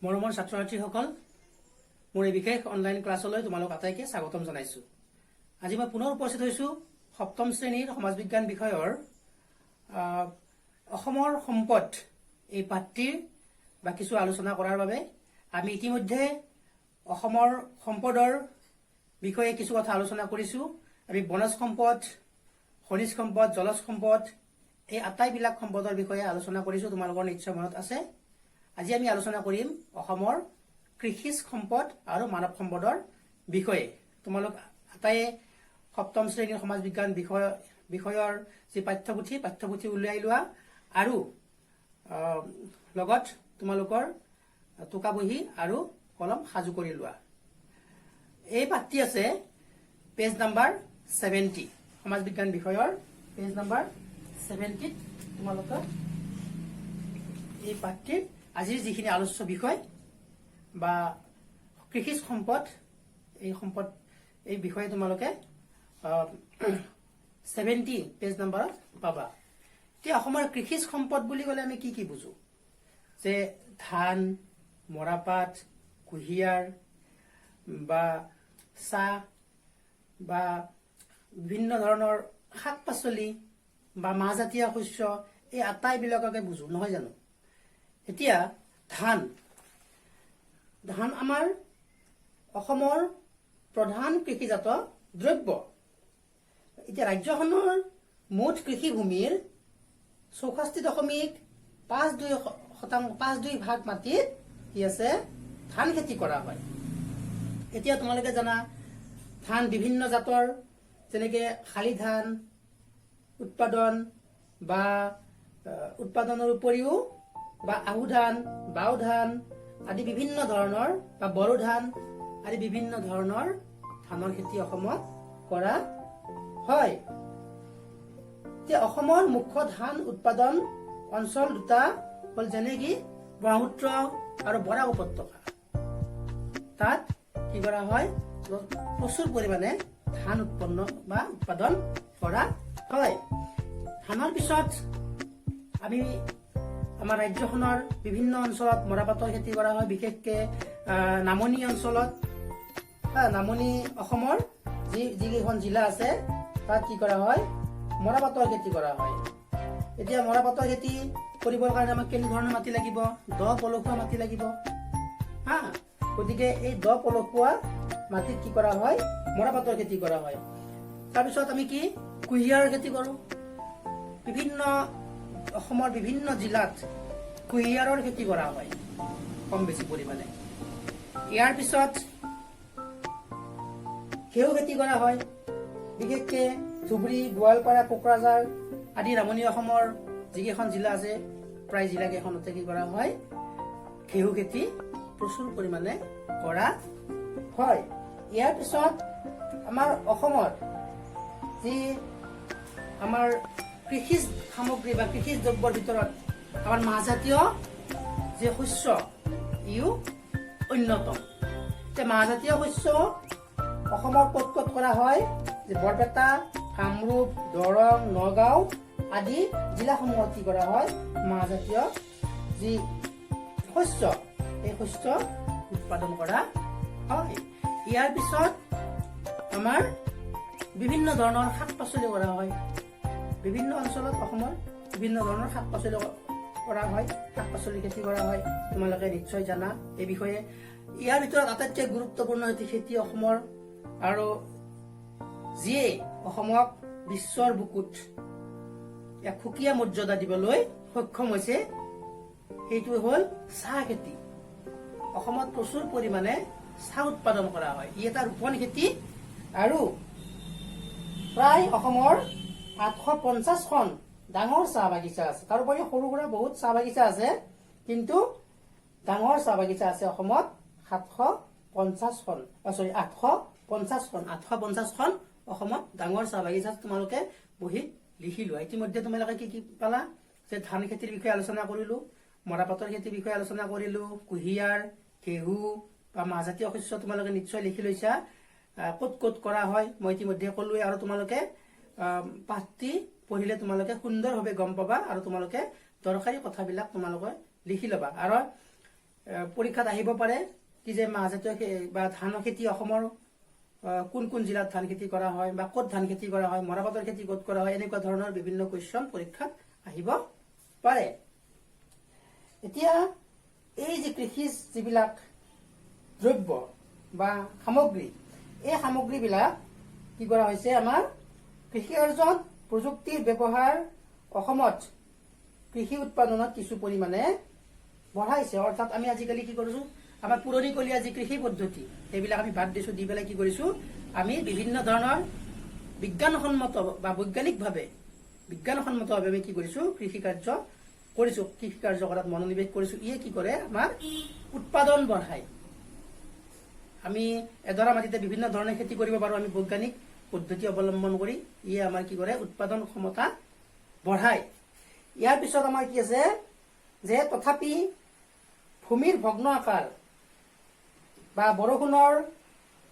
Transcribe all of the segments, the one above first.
মৰমৰ ছাত্ৰ-ছাত্ৰীসকল, মোৰ এই বিশেষ অনলাইন ক্লাছলৈ তোমালোক আটাইকে স্বাগতম জনাইছো। আজি মই পুনৰ উপস্থিত হৈছো সপ্তম শ্ৰেণীৰ সমাজ বিজ্ঞান বিষয়ৰ অসমৰ সম্পদ এই পাঠটিৰ বা কিছু আলোচনা কৰাৰ বাবে। আমি ইতিমধ্যে অসমৰ সম্পদৰ বিষয়ে কিছু কথা আলোচনা কৰিছো। আমি বনজ সম্পদ, খনিজ সম্পদ, জলজ সম্পদ এই আটাইবিলাক সম্পদৰ বিষয়ে আলোচনা কৰিছো। তোমালোকৰ নিশ্চয় মনত আছে। আজি আমি আলোচনা কৰিম অসমৰ কৃষিজ সম্পদ আৰু মানৱ সম্পদৰ বিষয়ে। তোমালোক আটাইয়ে সপ্তম শ্ৰেণীৰ সমাজ বিজ্ঞান বিষয়ৰ যি পাঠ্যপুথি উলিয়াই লোৱা আৰু লগত তোমালোকৰ টোকা বহি আৰু কলম সাজু কৰি লোৱা। এই পাঠটি আছে পেজ নাম্বাৰ 70, সমাজ বিজ্ঞান বিষয়ৰ পেজ নাম্বাৰ 70। তোমালোকৰ এই পাঠটিৰ আজিৰ যিখিনি আলোচ্য বিষয় বা কৃষিজ সম্পদ এই বিষয়ে তোমালোকে 70 পেজ নাম্বাৰত পাবা। এতিয়া অসমৰ কৃষিজ সম্পদ বুলি ক'লে আমি কি বুজো? যে ধান, মৰাপাট, কুঁহিয়াৰ বা চাহ বা বিভিন্ন ধৰণৰ শাক পাচলি বা মাহজাতীয় শস্য এই আটাইবিলাককে বুজো, নহয় জানো? এতিয়া ধান আমাৰ অসমৰ প্ৰধান কৃষিজাত দ্ৰব্য। এতিয়া ৰাজ্যখনৰ মুঠ কৃষিভূমিৰ 64.52% মাটিত কি আছে? ধান খেতি কৰা হয়। এতিয়া তোমালোকে জানা ধান বিভিন্ন জাতৰ, যেনেকে শালি ধান উৎপাদনৰ উপৰিও বা আহু ধান, বাও ধান আদি বিভিন্ন ধৰণৰ বা বড়ো ধান আদি বিভিন্ন ধৰণৰ ধানৰ খেতি অসমত কৰা হয়। এতিয়া অসমৰ মুখ্য ধান উৎপাদন অঞ্চল দুটা হ'ল, যেনে কি ব্ৰহ্মপুত্ৰ আৰু বৰাক উপত্যকা। তাত কি কৰা হয়? প্ৰচুৰ পৰিমাণে ধান উৎপাদন কৰা হয়। ধানৰ পিছত আমি আমাৰ ৰাজ্যখনৰ বিভিন্ন অঞ্চলত মৰাপাটৰ খেতি কৰা হয়। বিশেষকে নামনি অঞ্চলত, নামনি অসমৰ যিকেইখন জিলা আছে তাত কি কৰা হয়? মৰাপাটৰ খেতি কৰা হয়। এতিয়া মৰাপাটৰ খেতি কৰিবৰ কাৰণে আমাক কেনেধৰণৰ মাটি লাগিব? দ পলসুৱা মাটি লাগিব। গতিকে এই দ পলসুৱা মাটিত কি কৰা হয়? মৰাপাটৰ খেতি কৰা হয়। তাৰপিছত আমি কি কুঁহিয়াৰৰ খেতি কৰো। অসমৰ বিভিন্ন জিলাত কুঁহিয়াৰৰ খেতি কৰা হয় কম বেছি পৰিমাণে। ইয়াৰ পিছত ঘেঁহু খেতি কৰা হয়। বিশেষকে ধুবুৰী, গোৱালপাৰা, কোকৰাঝাৰ আদি নামনি অসমৰ যিকেইখন জিলা আছে প্ৰায় জিলাকেইখনতে কি কৰা হয়? ঘেঁহু খেতি প্ৰচুৰ পৰিমাণে কৰা হয়। ইয়াৰ পিছত আমাৰ অসমৰ যি আমাৰ কৃষিজ সামগ্ৰী বা কৃষিজ দ্ৰব্যৰ ভিতৰত আমাৰ মাহজাতীয় যি শস্য ইও অন্যতম। এতিয়া মাহজাতীয় শস্য অসমৰ ক'ত কৰা হয়? যে বৰপেটা, কামৰূপ, দৰং, নগাঁও আদি জিলাসমূহত কি কৰা হয়? মাহজাতীয় যি শস্য এই শস্য উৎপাদন কৰা হয়। ইয়াৰ পিছত আমাৰ বিভিন্ন ধৰণৰ শাক পাচলি কৰা হয়। বিভিন্ন অঞ্চলত অসমৰ বিভিন্ন ধৰণৰ শাক পাচলি কৰা হয়, শাক পাচলি খেতি কৰা হয়। তোমালোকে নিশ্চয় জানা এই বিষয়ে। ইয়াৰ ভিতৰত আটাইতকৈ গুৰুত্বপূৰ্ণ এটি খেতি অসমৰ আৰু যিয়ে অসমক বিশ্বৰ বুকুত এক সুকীয়া মৰ্যাদা দিবলৈ সক্ষম হৈছে, সেইটো হ'ল চাহ খেতি। অসমত প্ৰচুৰ পৰিমাণে চাহ উৎপাদন কৰা হয়। ই এটা ৰোপণ খেতি আৰু প্ৰায় অসমৰ 850খন ডাঙৰ চাহ বাগিচা আছে। তাৰোপৰি সৰু সুৰা বহুত চাহ বাগিচা আছে, কিন্তু ডাঙৰ চাহ বাগিচা আছে অসমত 850খন অসমত ডাঙৰ চাহ বাগিচা। তোমালোকে বহীত লিখি লোৱা। ইতিমধ্যে তোমালোকে কি পালা? যে ধান খেতিৰ বিষয়ে আলোচনা কৰিলো, মৰাপাটৰ খেতিৰ বিষয়ে আলোচনা কৰিলো, কুঁহিয়াৰ, ঘেঁহু বা মাহজাতীয় শস্য তোমালোকে নিশ্চয় লিখি লৈছা। ক'ত কৰা হয় মই ইতিমধ্যে ক'লোৱে। আৰু তোমালোকে পাঠটি পঢ়িলে তোমালোকে সুন্দৰভাৱে গম পাবা আৰু তোমালোকে দৰকাৰী কথাবিলাক তোমালোকে লিখি ল'বা। আৰু পৰীক্ষাত আহিব পাৰে কি যে মাহজাতীয় বা ধানৰ খেতি অসমৰ কোন কোন জিলাত ধান খেতি কৰা হয় বা ক'ত ধান খেতি কৰা হয়, মৰাপাটৰ খেতি ক'ত কৰা হয়, এনেকুৱা ধৰণৰ বিভিন্ন কুৱেশ্যন পৰীক্ষাত আহিব পাৰে। এতিয়া এই যে কৃষিজ যিবিলাক দ্ৰব্য বা সামগ্ৰী, এই সামগ্ৰীবিলাক কি কৰা হৈছে, আমাৰ কৃষি কাৰ্যত প্ৰযুক্তিৰ ব্যৱহাৰ অসমত কৃষি উৎপাদনত কিছু পৰিমাণে বঢ়াইছে। অৰ্থাৎ আমি আজিকালি কি কৰিছো, আমাৰ পুৰণিকলীয়া যি কৃষি পদ্ধতি সেইবিলাক আমি বাদ দিছো, দি পেলাই কি কৰিছো, আমি বিভিন্ন ধৰণৰ বিজ্ঞানসন্মত বা বৈজ্ঞানিকভাৱে আমি কি কৰিছো, কৃষি কাৰ্য কৰিছো, কৃষি কাৰ্য কৰাত মনোনিৱেশ কৰিছো। ইয়ে কি কৰে, আমাৰ উৎপাদন বঢ়ায়। আমি এডৰা মাটিতে বিভিন্ন ধৰণে খেতি কৰিব পাৰো, আমি বৈজ্ঞানিক পদ্ধতি অৱলম্বন কৰি। ইয়ে আমাৰ কি কৰে, উৎপাদন ক্ষমতা বঢ়ায়। ইয়াৰ পিছত আমাৰ কি আছে যে তথাপি ভূমিৰ ভগ্ন আকাৰ বা বৰষুণৰ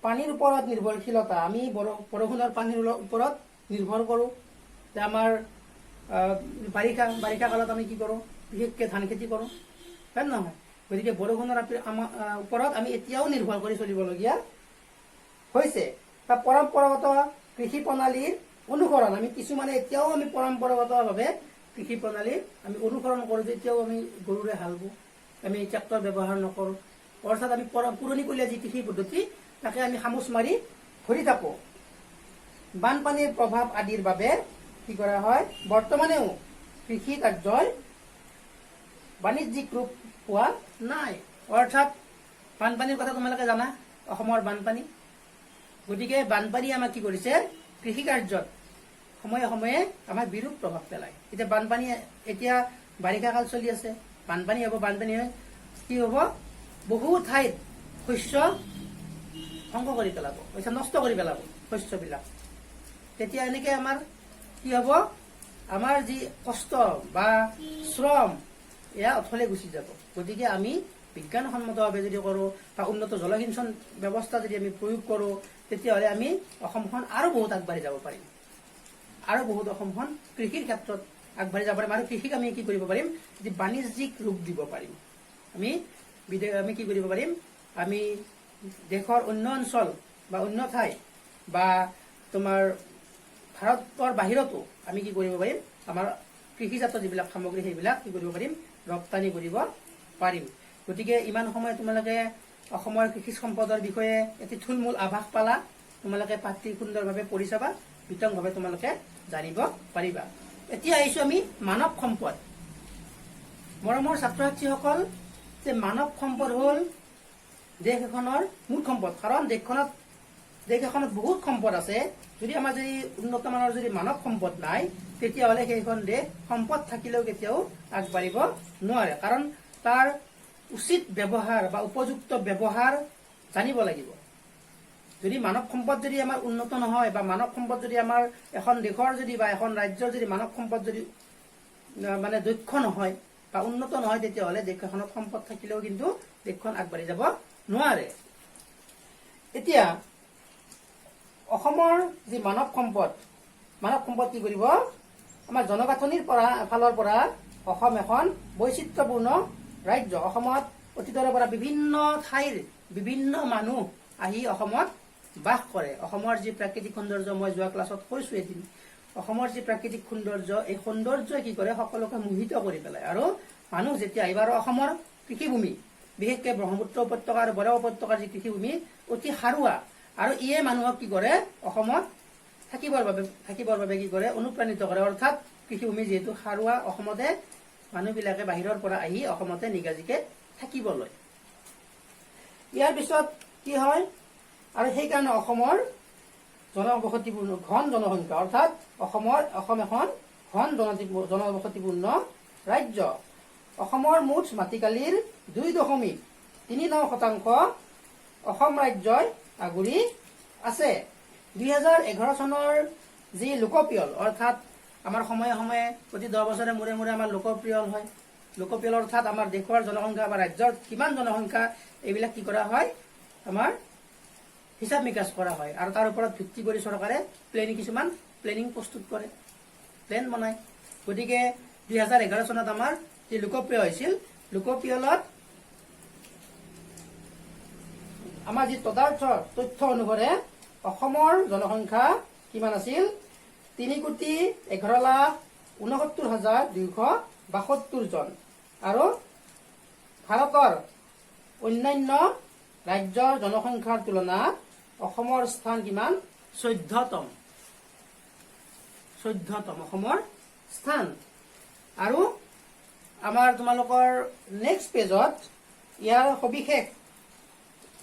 পানীৰ ওপৰত নিৰ্ভৰশীলতা, আমি বৰষুণৰ পানীৰ ওপৰত নিৰ্ভৰ কৰো। যে আমাৰ বাৰিষা কালত আমি কি কৰো, বিশেষকৈ ধান খেতি কৰো, হয় নহয়? গতিকে বৰষুণৰ ওপৰত আমি এতিয়াও নিৰ্ভৰ কৰি চলিবলগীয়া হৈছে। বা পৰম্পৰাগত কৃষি প্ৰণালীৰ অনুসৰণ, আমি কিছুমানে এতিয়াও আমি পৰম্পৰাগতভাৱে কৃষি প্ৰণালীৰ আমি অনুসৰণ কৰো। এতিয়াও আমি গৰুৰে হাল বওঁ, আমি ট্ৰেক্টৰ ব্যৱহাৰ নকৰো। অৰ্থাৎ আমি পুৰণিকলীয়া যি কৃষি পদ্ধতি তাকে আমি খামুচ মাৰি ধৰি থাকো। বানপানীৰ প্ৰভাৱ আদিৰ বাবে কি কৰা হয়, বৰ্তমানেও কৃষি কাৰ্যই বাণিজ্যিক ৰূপ পোৱা নাই। অৰ্থাৎ বানপানীৰ কথা তোমালোকে জানা, অসমৰ বানপানী। গতিকে বানপানী আমাক কি কৰিছে, কৃষি কাৰ্যত সময়ে সময়ে আমাৰ বিৰূপ প্ৰভাৱ পেলায়। এতিয়া বানপানী, এতিয়া বাৰিষা কাল চলি আছে, বানপানী হ'ব, বানপানী কি হ'ব, বহু ঠাইত শস্য ধ্বংস কৰি পেলাব, নষ্ট কৰি পেলাব শস্যবিলাক। তেতিয়া এনেকে আমাৰ কি হ'ব, আমাৰ যি কষ্ট বা শ্ৰম এয়া অথলে গুচি যাব। গতিকে আমি বিজ্ঞানসন্মতভাৱে যদি কৰো বা উন্নত জলসিঞ্চন ব্যৱস্থা যদি আমি প্ৰয়োগ কৰো, তেতিয়াহ'লে আমি অসমখন আৰু বহুত আগবাঢ়ি যাব পাৰিম, আৰু বহুত অসমখন কৃষিৰ ক্ষেত্ৰত আগবাঢ়ি যাব পাৰিম। আৰু কৃষিক আমি কি কৰিব পাৰিম, যদি বাণিজ্যিক ৰূপ দিব পাৰিম, আমি কি কৰিব পাৰিম, আমি দেশৰ অন্য অঞ্চল বা অন্য ঠাই বা তোমাৰ ভাৰতৰ বাহিৰতো আমি কি কৰিব পাৰিম, আমাৰ কৃষিজাত যিবিলাক সামগ্ৰী সেইবিলাক কি কৰিব পাৰিম, ৰপ্তানি কৰিব পাৰিম। গতিকে ইমান সময় তোমালোকে অসমৰ কৃষি সম্পদৰ বিষয়ে এটি থুলমূল আভাস পালা। তোমালোকে পাঠটি সুন্দৰভাৱে পঢ়ি চাবা, বিতংভাৱে তোমালোকে জানিব পাৰিবা। এতিয়া আহিছো আমি মানৱ সম্পদ। মৰমৰ ছাত্ৰ ছাত্ৰীসকল, যে মানৱ সম্পদ হ'ল দেশ এখনৰ মূল সম্পদ। কাৰণ দেশ এখনত বহুত সম্পদ আছে, যদি আমাৰ যদি উন্নত মানৰ যদি মানৱ সম্পদ নাই, তেতিয়াহ'লে সেইখন দেশ সম্পদ থাকিলেও কেতিয়াও আগবাঢ়িব নোৱাৰে। কাৰণ তাৰ উচিত ব্যৱহাৰ বা উপযুক্ত ব্যৱহাৰ জানিব লাগিব। যদি মানৱ সম্পদ যদি আমাৰ উন্নত নহয়, বা মানৱ সম্পদ যদি আমাৰ এখন দেশৰ যদি বা এখন ৰাজ্যৰ যদি মানৱ সম্পদ যদি মানে দক্ষ নহয় বা উন্নত নহয়, তেতিয়াহ'লে দেশ এখনত সম্পদ থাকিলেও কিন্তু দেশখন আগবাঢ়ি যাব নোৱাৰে। এতিয়া অসমৰ যি মানৱ সম্পদ কি কৰিব, আমাৰ জনগাঁথনিৰ ফালৰ পৰা অসম এখন বৈচিত্ৰ্যপূৰ্ণ ৰাজ্য। অসমত অতীতৰ পৰা বিভিন্ন ঠাইৰ বিভিন্ন মানুহ আহি অসমত বাস কৰে। অসমৰ যি প্ৰাকৃতিক সৌন্দৰ্য, মই যোৱা ক্লাছত কৈছো এদিন, অসমৰ যি প্ৰাকৃতিক সৌন্দৰ্য, এই সৌন্দৰ্যই কি কৰে, সকলোকে মোহিত কৰি পেলায়। আৰু মানুহ যেতিয়া আহিব, আৰু অসমৰ কৃষিভূমি বিশেষকৈ ব্ৰহ্মপুত্ৰ উপত্যকা আৰু বৰাক উপত্যকাৰ যি কৃষিভূমি অতি সাৰুৱা, আৰু ইয়ে মানুহক কি কৰে, অসমত থাকিবৰ বাবে কি কৰে, অনুপ্ৰাণিত কৰে। অৰ্থাৎ কৃষিভূমি যিহেতু সাৰুৱা, অসমতে মানুহবিলাকে বাহিৰৰ পৰা আহি অসমতে নিগাজিকে থাকিব লয়। ইয়াৰ পিছত কি হয়, আৰু সেইকাৰণে অসমৰ জনবসতিপূৰ্ণ ঘন জনসংখ্যা, অৰ্থাৎ অসম এখন ঘন জনবসতিপূৰ্ণ ৰাজ্য। অসমৰ মুঠ মাটিকালিৰ 2.39% অসম ৰাজ্যই আগুৰি আছে। 2011 চনৰ যি লোকপিয়ল, অৰ্থাৎ আমাৰ সময়ে সময়ে প্ৰতি 10 বছৰে মূৰে মূৰে আমাৰ লোকপিয়ল হয়। লোকপিয়ল অৰ্থাৎ আমাৰ দেশৰ জনসংখ্যা বা ৰাজ্যৰ কিমান জনসংখ্যা, এইবিলাক কি কৰা হয়, আমাৰ হিচাপ নিকাচ কৰা হয়। আৰু তাৰ ওপৰত ভিত্তি কৰি চৰকাৰে কিছুমান প্লেনিং প্ৰস্তুত কৰে, প্লেন বনায়। গতিকে 2011 চনত আমাৰ যি লোকপ্ৰিয় হৈছিল, লোকপিয়লত আমাৰ যি তদাৰ্থ তথ্য অনুসৰে অসমৰ জনসংখ্যা কিমান আছিল 3,11,69,272 জন আৰু ভাৰতৰ অন্যান্য ৰাজ্যৰ জনসংখ্যাৰ তুলনাত অসমৰ স্থান কিমান 14তম অসমৰ স্থান। আৰু আমাৰ তোমালোকৰ নেক্সট পেজত ইয়াৰ সবিশেষ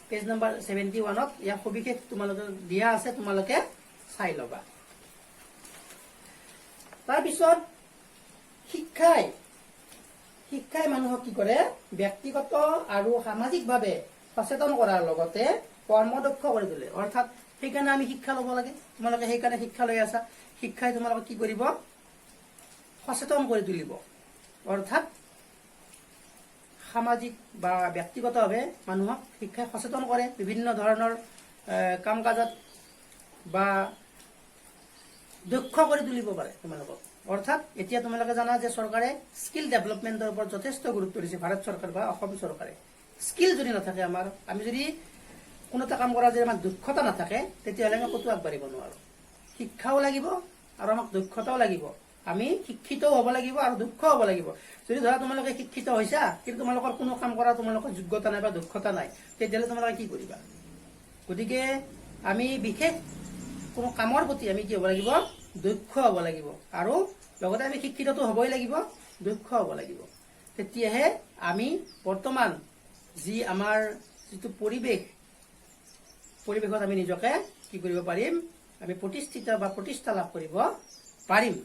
পেজ নম্বৰ 71ত ইয়াৰ সবিশেষ তোমালোকে দিয়া আছে, তোমালোকে চাই ল'বা। তাৰপিছত শিক্ষাই মানুহক কি কৰে ব্যক্তিগত আৰু সামাজিকভাৱে সচেতন কৰাৰ লগতে কৰ্মদক্ষ কৰি তোলে। অৰ্থাৎ সেইকাৰণে আমি শিক্ষা ল'ব লাগে, তোমালোকে সেইকাৰণে শিক্ষা লৈ আছা। শিক্ষাই তোমালোকক কি কৰিব সচেতন কৰি তুলিব। অৰ্থাৎ সামাজিক বা ব্যক্তিগতভাৱে মানুহক শিক্ষাই সচেতন কৰে বিভিন্ন ধৰণৰ কাম কাজত বা দক্ষ কৰি তুলিব পাৰে তোমালোকক। অৰ্থাৎ এতিয়া তোমালোকে জানা যে চৰকাৰে স্কিল ডেভেলপমেণ্টৰ ওপৰত যথেষ্ট গুৰুত্ব দিছে। ভাৰত চৰকাৰ বা অসম চৰকাৰে স্কিল যদি নাথাকে আমি যদি কোনো এটা কাম কৰা যদি আমাৰ দক্ষতা নাথাকে তেতিয়াহ'লে আমি ক'তো আগবাঢ়িব নোৱাৰো। শিক্ষাও লাগিব আৰু আমাক দক্ষতাও লাগিব। আমি শিক্ষিতও হ'ব লাগিব আৰু দক্ষ হ'ব লাগিব। যদি ধৰা তোমালোকে শিক্ষিত হৈছা কিন্তু তোমালোকৰ কোনো কাম কৰা তোমালোকৰ যোগ্যতা নাই বা দক্ষতা নাই, তেতিয়াহ'লে তোমালোকে কি কৰিবা? গতিকে আমি বিশেষ কোনো কামৰ প্ৰতি আমি কি হ'ব লাগিব দক্ষ হ'ব লাগিব আৰু লগতে আমি শিক্ষিতটো হ'বই লাগিব, দক্ষ হ'ব লাগিব। তেতিয়াহে আমি বৰ্তমান যি আমাৰ যিটো পৰিৱেশত আমি নিজকে কি কৰিব পাৰিম, আমি প্ৰতিষ্ঠিত বা প্ৰতিষ্ঠা লাভ কৰিব পাৰিম।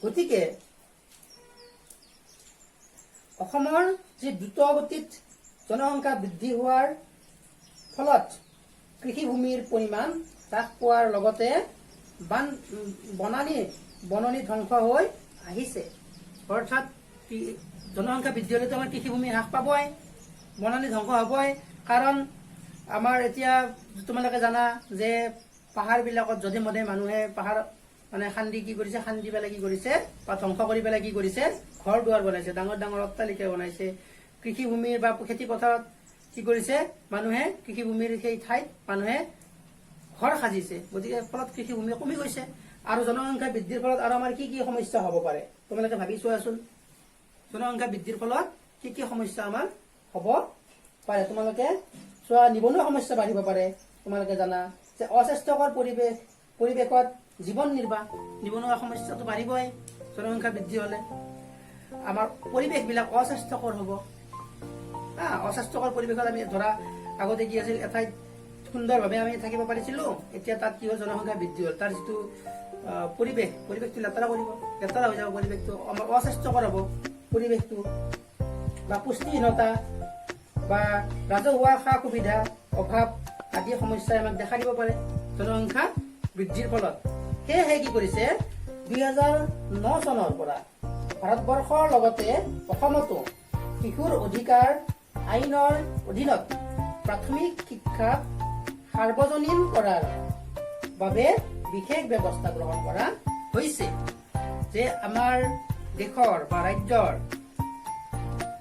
গতিকে অসমৰ যি দ্ৰুতগতিত জনসংখ্যা বৃদ্ধি হোৱাৰ ফলত কৃষিভূমিৰ পৰিমাণ হ্ৰাস পোৱাৰ লগতে বননি ধ্বংস হৈ আহিছে। অৰ্থাৎ জনসংখ্যা বৃদ্ধি হ'লেতো আমাৰ কৃষিভূমি হ্ৰাস পাবই, বননি ধ্বংস হ'বই। কাৰণ আমাৰ এতিয়া তোমালোকে জানা যে পাহাৰবিলাকত যধে মধে মানুহে পাহাৰ খান্দি পেলাই কি কৰিছে বা ধ্বংস কৰি পেলাই কি কৰিছে ঘৰ দুৱাৰ বনাইছে, ডাঙৰ ডাঙৰ অট্টালিকা বনাইছে। কৃষিভূমিৰ বা খেতি পথাৰত কি কৰিছে মানুহে কৃষিভূমিৰ সেই ঠাইত মানুহে ঘৰ সাজিছে। গতিকে ফলত কৃষিভূমি কমি গৈছে আৰু জনসংখ্যা বৃদ্ধিৰ ফলত আৰু আমাৰ কি কি সমস্যা হ'ব পাৰে তোমালোকে ভাবি চোৱাচোন। জনসংখ্যা বৃদ্ধিৰ ফলত কি কি সমস্যা আমাৰ হ'ব পাৰে তোমালোকে চোৱা। নিবনুৱা সমস্যা বাঢ়িব পাৰে। তোমালোকে জানা যে অস্বাস্থ্যকৰ পৰিৱেশত জীৱন নিৰ্বাহ, নিবনুৱা সমস্যাটো বাঢ়িবই জনসংখ্যা বৃদ্ধি হ'লে। আমাৰ পৰিৱেশবিলাক অস্বাস্থ্যকৰ হ'ব। অস্বাস্থ্যকৰ পৰিৱেশত আমি ধৰা আগতে কি আছিল এঠাইত সুন্দৰভাৱে আমি থাকিব পাৰিছিলো, এতিয়া তাত কি হ'ল জনসংখ্যা বৃদ্ধি হ'ল, তাৰ যিটো পৰিৱেশটো লেতেৰা কৰিব, লেতেৰা হৈ যাব পৰিৱেশটো, আমাৰ অস্বাস্থ্যকৰ হ'ব পৰিৱেশটো বা পুষ্টিহীনতা বা ৰাজহুৱা সা সুবিধা অভাৱ আদি সমস্যাই আমাক দেখা দিব পাৰে জনসংখ্যা বৃদ্ধিৰ ফলত। সেয়েহে কি কৰিছে 2009 চনৰ পৰা ভাৰতবৰ্ষৰ লগতে অসমতো শিশুৰ অধিকাৰ আইনৰ অধীনত প্ৰাথমিক শিক্ষা সাৰ্বজনীন কৰাৰ বাবে বিশেষ ব্যৱস্থা গ্ৰহণ কৰা হৈছে। যে আমাৰ দেশৰ বা ৰাজ্যৰ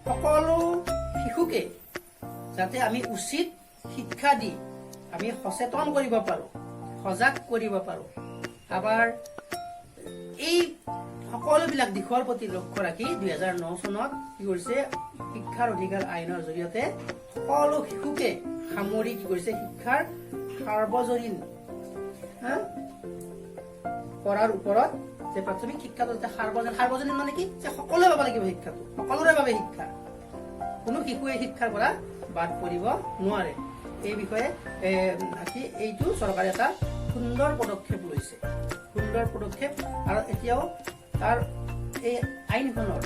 সকলো শিশুকে যাতে আমি উচিত শিক্ষা দি আমি সচেতন কৰিব পাৰো, সজাগ কৰিব পাৰো। আবাৰ এই সকলোবিলাক দিশৰ প্ৰতি লক্ষ্য ৰাখি 2009 চনত কি কৰিছে শিক্ষাৰ অধিকাৰ আইনৰ জৰিয়তে সকলো শিশুকে সামৰি কি কৰিছে শিক্ষাৰ সাৰ্বজনীন কৰাৰ ওপৰত যে প্ৰাথমিক শিক্ষাটো যাতে সাৰ্বজনীন মানে কি যে সকলোৱে পাব লাগিব শিক্ষাটো, সকলোৰে বাবে শিক্ষা, কোনো শিশুৱে শিক্ষাৰ পৰা বাদ পৰিব নোৱাৰে। এই বিষয়ে এইটো চৰকাৰে এটা সুন্দৰ পদক্ষেপ লৈছে, সুন্দৰ পদক্ষেপ। আৰু এতিয়াও তাৰ এই আইনখনৰ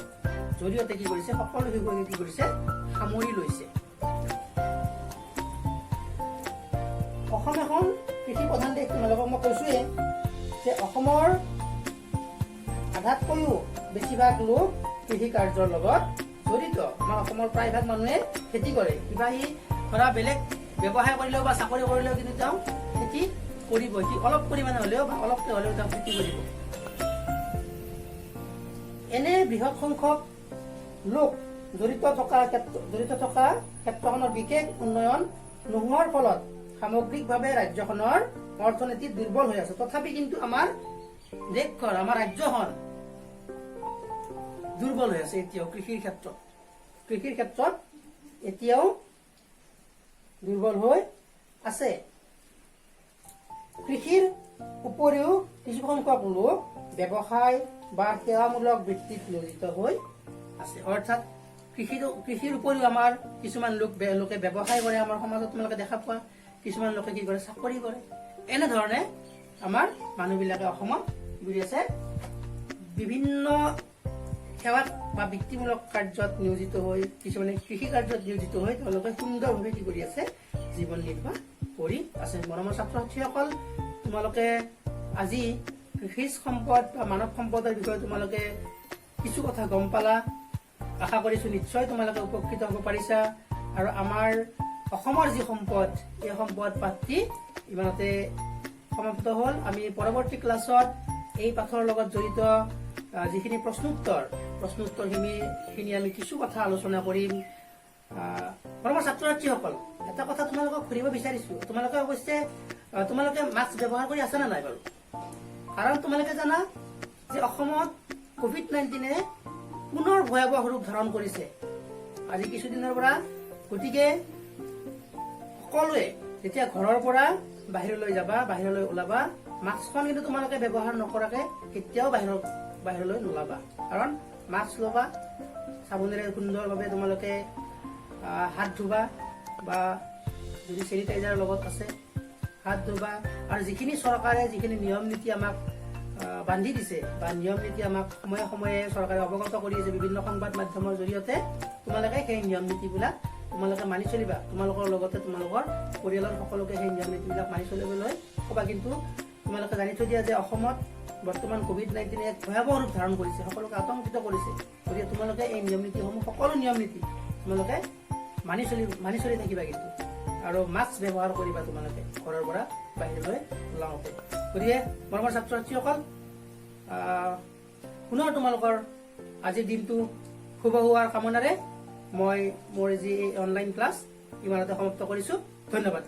জৰিয়তে কি কৰিছে সকলো শিশুকে কি কৰিছে সামৰি লৈছে। অসম এখন কৃষি প্ৰধান দেশ, তোমালোকক মই কৈছোৱে যে অসমৰ আধাতকৈও বেছিভাগ লোক কৃষি কাৰ্যৰ লগত জড়িত। আমাৰ অসমৰ প্ৰায়ভাগ মানুহে খেতি কৰে, কিবা সি ধৰা বেলেগ ব্যৱসায় কৰিলেও বা চাকৰি কৰিলেও কিন্তু তেওঁ খেতি কৰিব, সি অলপ পৰিমাণে হলেও বা অলপকে হলেও তেওঁ খেতি কৰিব। এনে বৃহৎ সংখ্যক লোক জড়িত থকা ক্ষেত্ৰখনৰ বিশেষ উন্নয়ন নোহোৱাৰ ফলত সামগ্ৰিকভাৱে ৰাজ্যখনৰ অৰ্থনীতি দুৰ্বল হৈ আছে। তথাপি কিন্তু আমাৰ দেশখন, আমাৰ ৰাজ্যখন দুৰ্বল হৈ আছে এতিয়াও কৃষিৰ ক্ষেত্ৰত এতিয়াও দুৰ্বল হৈ আছে। কৃষিৰ উপৰিও কিছু সংখ্যক লোক ব্যৱসায় বা সেৱামূলক বৃত্তিত নিয়োজিত হৈ আছে। অৰ্থাৎ কৃষিৰ উপৰিও আমাৰ কিছুমান লোকে ব্যৱসায় কৰে। আমাৰ সমাজত তোমালোকে দেখা পোৱা কিছুমান লোকে কি কৰে, চাকৰি কৰে। এনেধৰণে আমাৰ মানুহবিলাকে অসমত কি কৰি আছে, বিভিন্ন সেৱাত বা বৃত্তিমূলক কাৰ্যত নিয়োজিত হৈ, কিছুমানে কৃষি কাৰ্যত নিয়োজিত হৈ তেওঁলোকে সুন্দৰভাৱে কি কৰি আছে, জীৱন নিৰ্বাহ কৰি আছে। মৰমৰ ছাত্ৰ ছাত্ৰীসকল, তোমালোকে আজি কৃষি সম্পদ বা মানৱ সম্পদৰ বিষয়ে তোমালোকে কিছু কথা গম পালা। আশা কৰিছো নিশ্চয় তোমালোকে উপকৃত হ'ব পাৰিছা। আৰু আমাৰ অসমৰ যি সম্পদ, এই সম্পদ পাঠটি ইমানতে সমাপ্ত হ'ল। আমি পৰৱৰ্তী ক্লাছত এই পাঠৰ লগত জড়িত যিখিনি প্ৰশ্নোত্তৰখিনি আমি কিছু কথা আলোচনা কৰিম। মৰমৰ ছাত্ৰ ছাত্ৰীসকল, এটা কথা তোমালোকক সুধিব বিচাৰিছো, তোমালোকে মাস্ক ব্যৱহাৰ কৰি আছা নে নাই বাৰু? কাৰণ তোমালোকে জানা যে অসমত COVID-19 পুনৰ ভয়াৱহ ৰূপ ধাৰণ কৰিছে আজি কিছুদিনৰ পৰা। গতিকে সকলোৱে যেতিয়া ঘৰৰ পৰা বাহিৰলৈ ওলাবা, মাস্কখন কিন্তু তোমালোকে ব্যৱহাৰ নকৰাকে কেতিয়াও বাহিৰলৈ নোলাবা। কাৰণ মাস্ক ল'বা, চাবোনেৰে সুন্দৰভাৱে তোমালোকে হাত ধুবা, বা যদি চেনিটাইজাৰ লগত আছে হাত ধুবা। আৰু যিখিনি চৰকাৰে যিখিনি নিয়ম নীতি আমাক বান্ধি দিছে, বা নিয়ম নীতি আমাক সময়ে সময়ে চৰকাৰে অৱগত কৰি আছে বিভিন্ন সংবাদ মাধ্যমৰ জৰিয়তে, তোমালোকে সেই নিয়ম নীতিবিলাক তোমালোকে মানি চলিবা। তোমালোকৰ লগতে তোমালোকৰ পৰিয়ালৰ সকলোকে সেই নিয়ম নীতিবিলাক মানি চলিবলৈ ক'বা। কিন্তু তোমালোকে জানি থৈ দিয়া যে অসমত বৰ্তমান COVID-19 এক ভয়াৱহ ৰূপ ধাৰণ কৰিছে, সকলোকে আতংকিত কৰিছে। গতিকে তোমালোকে এই নিয়ম নীতিসমূহ, সকলো নিয়ম নীতি তোমালোকে মানি চলি থাকিবা কিন্তু। আৰু মাস্ক ব্যৱহাৰ কৰিবা তোমালোকে ঘৰৰ পৰা বাহিৰলৈ ওলাওঁতে। গতিকে মৰমৰ ছাত্ৰ ছাত্ৰীসকল, পুনৰ তোমালোকৰ আজিৰ দিনটো শুভ হোৱাৰ কামনাৰে মই মোৰ যি অনলাইন ক্লাছ ইমানতে সমাপ্ত কৰিছো। ধন্যবাদ।